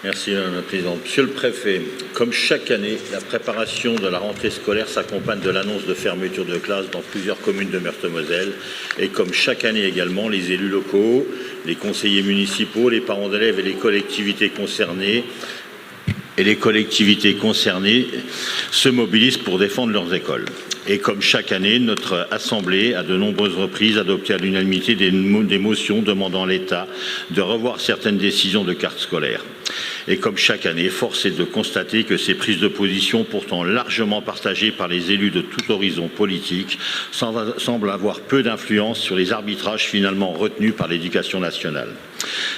Merci Madame la Présidente. Monsieur le Préfet, comme chaque année, la préparation de la rentrée scolaire s'accompagne de l'annonce de fermeture de classes dans plusieurs communes de Meurthe-et-Moselle. Et comme chaque année également, les élus locaux, les conseillers municipaux, les parents d'élèves et les collectivités concernées se mobilisent pour défendre leurs écoles. Et comme chaque année, notre Assemblée, à de nombreuses reprises, adopté à l'unanimité des motions demandant à l'État de revoir certaines décisions de carte scolaire. Et comme chaque année, force est de constater que ces prises de position, pourtant largement partagées par les élus de tout horizon politique, semblent avoir peu d'influence sur les arbitrages finalement retenus par l'Éducation nationale.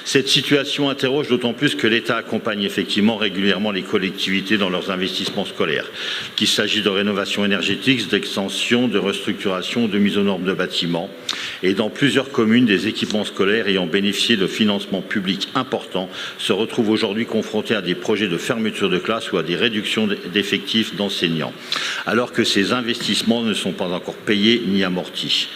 Cette situation interroge d'autant plus que l'État accompagne effectivement régulièrement les collectivités dans leurs investissements scolaires, qu'il s'agit de rénovation énergétique, d'extension, de restructuration, de mise aux normes de bâtiments. Et dans plusieurs communes, des équipements scolaires ayant bénéficié de financements publics importants se retrouvent aujourd'hui confrontés à des projets de fermeture de classe ou à des réductions d'effectifs d'enseignants, alors que ces investissements ne sont pas encore payés ni amortis.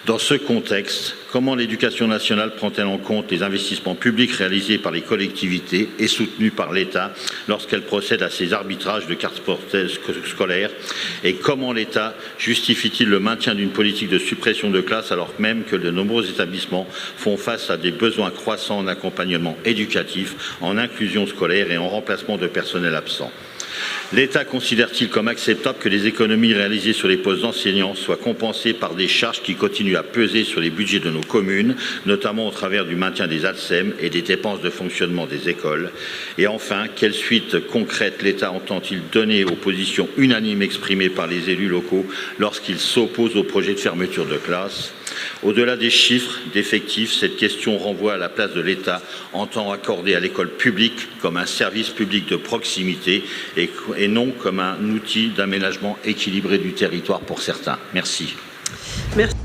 Dans ce contexte, comment l'Éducation nationale prend-elle en compte les investissements publics réalisés par les collectivités et soutenus par l'État lorsqu'elle procède à ces arbitrages de cartes scolaires? Et comment l'État justifie-t-il le maintien d'une politique de suppression de classes alors même que de nombreux établissements font face à des besoins croissants en accompagnement éducatif, en inclusion scolaire et en remplacement de personnel absent? L'État considère-t-il comme acceptable que les économies réalisées sur les postes d'enseignants soient compensées par des charges qui continuent à peser sur les budgets de nos communes, notamment au travers du maintien des ATSEM et des dépenses de fonctionnement des écoles? Et enfin, quelle suite concrète l'État entend-il donner aux positions unanimes exprimées par les élus locaux lorsqu'ils s'opposent au projet de fermeture de classe? Au-delà des chiffres d'effectifs, cette question renvoie à la place de l'État entend accorder à l'école publique comme un service public de proximité et non comme un outil d'aménagement équilibré du territoire pour certains. Merci. Merci.